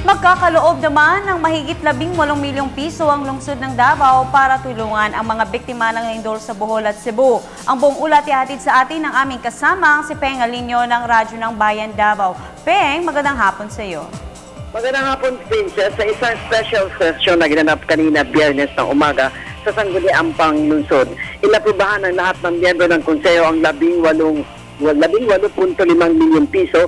Magkakaloob naman ng mahigit 18 milyong piso ang lungsod ng Davao para tulungan ang mga biktima ng lindol sa Bohol at Cebu. Ang buong ulat ihatid sa atin ng aming kasama si Peng Alinio ng Radyo ng Bayan Davao. Peng, magandang hapon sa iyo. Magandang hapon, Princess. Sa isang special session na ginanap kanina Biyernes ng umaga sa Sangguniang Panglungsod, inaprobahan ng lahat ng miyembro ng konseho ang 18.5 milyong piso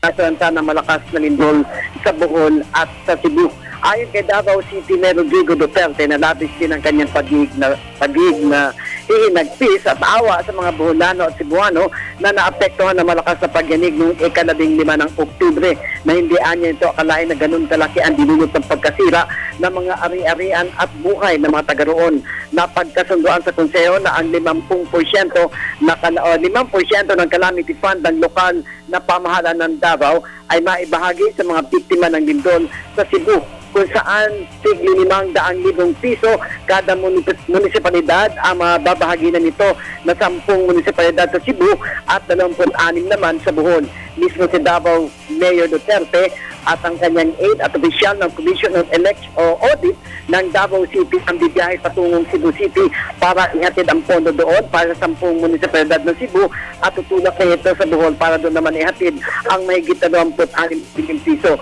sa na malakas na lindol sa Bohol at sa Cebu. Ayon kay Davao City Mayor Rodrigo Duterte na labis din ang kanyang pagiging na hihinagpis at awa sa mga Boholano at Cebuano na naapektuhan na malakas na pagyanig noong ika-15 ng Oktubre na hindi anya ito akalain na ganun kalaki ang dinulot ng pagkasira ng mga ari-arian at buhay ng mga taga roon. Napagkasunduan sa konseho na ang 50% ng calamity fund ng lokal na pamahalaan ng Davao ay maibahagi sa mga biktima ng lindol sa Cebu, kung saan tigli 500,000 piso kada munisipalidad ang mababahaginan nito na 10 munisipalidad sa Cebu at 26 naman sa Bohol. Mismo si Davao Mayor Duterte at ang kanyang aide at opisyal ng Commission on Audit ng Davao City ang bibiyahe patungong Cebu City para ihatid ang pondo doon para sa 10 munisipalidad ng Cebu at tutulak na ito sa Bohol para doon naman ihatid ang mahigit 26 milyong piso.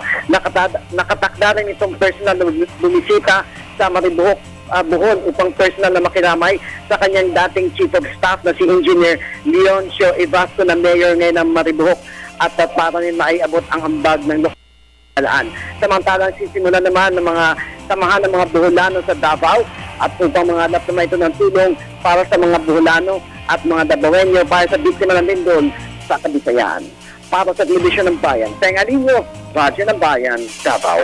Nakatakda rin itong personal na bumisita sa Maribohok, Bohol upang personal na makiramay sa kanyang dating Chief of Staff na si Engineer Leoncio Evasco na Mayor ngayon ng Maribohok at para rin maiabot ang ambag ng lokal. Samantalang sisimulan naman ng mga samahan ng mga Boholano sa Davao at upang mga hanap naman ito ng tulong para sa mga Boholano at mga Davaoenyo para sa biktima ng lindol sa Kabisayaan. Para sa Telebisyon ng Bayan, Peng Alinio, Radyo ng Bayan, Davao.